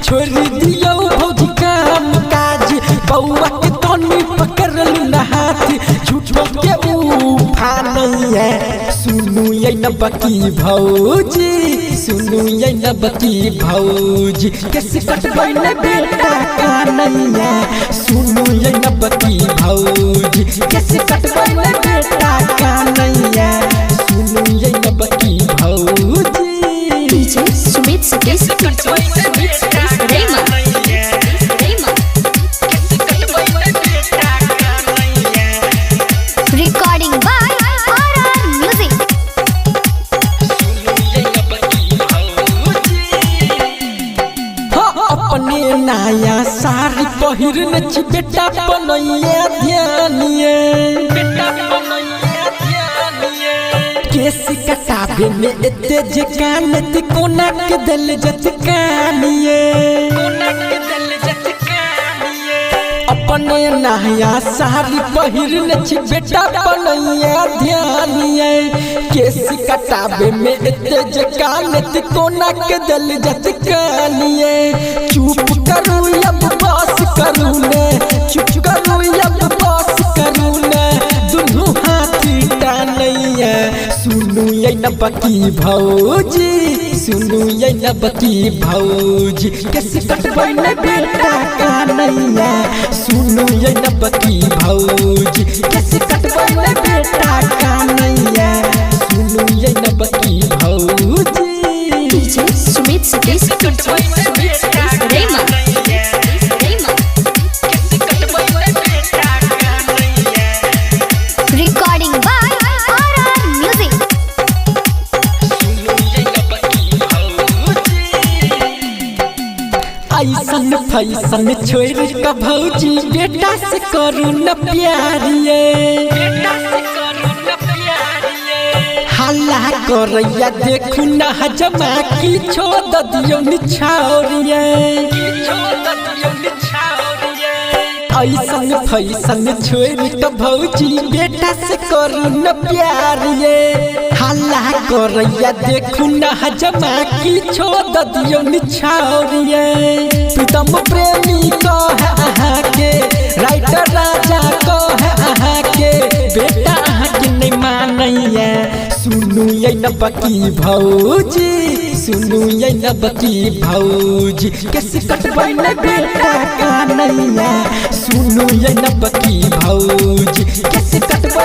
छोड़ दियो भौजी काम काज बउआ के तनी पकड़ ना हाथ झूठो के उफान है सुनु ये न बकी भौजी सुनु ये न बकी भौजी कैसे कटबै न बेटा का नैया सुनु ये न बकी भौजी कैसे कटबै न बेटा का नैया सुनु ये न बकी भौजी DJ Sumit Satish Raymond Recording by RR Music अपने नया साड़ी पहिरन छी बेटा बनैया ध्यानिए केस कटाबे में एते जे कानत कोना के दिल जत कानिए अपने नया साड़ी पहिरन छी बेटा बनैया ध्यानिए केस कटाबे में एते जे कानत कोना के दिल जत कानिए चुप करू अब बस करू ने चुप करू अब बस करू ने दुनू हाथी टानैया सुनु ये न बकी भौजी सुनु ये न बकी भौजी कैसे कटबै न बेटा का नैया सुनु ये न बकी भौजी कैसे कटबै न बेटा का नैया सुनु ये न बकी भौजी DJ Sumit Satish Raymond Recording by RR Music ऐसन फैसन छोड़ का भौजी बेटा से करू न प्यारिए हल्ला करैया देखू न हजमा की छोड़ दियो निछावरिए ऐसन फैसन छोड़ का भौजी बेटा से करू न प्यारिए हल्ला करैया देखू न हजमा की छोड़ दियो निछावरिए प्रीतम प्रेमी कह अहाँ के राइटर राजा कह अहाँ के बेटा अहाँ के नहीं मानैया सुनु ये न बकी भौजी सुनु ये न बकी भौजी कैसे कटबै न बेटा का नैया सुनु ये न बकी भौजी कैसे कटबै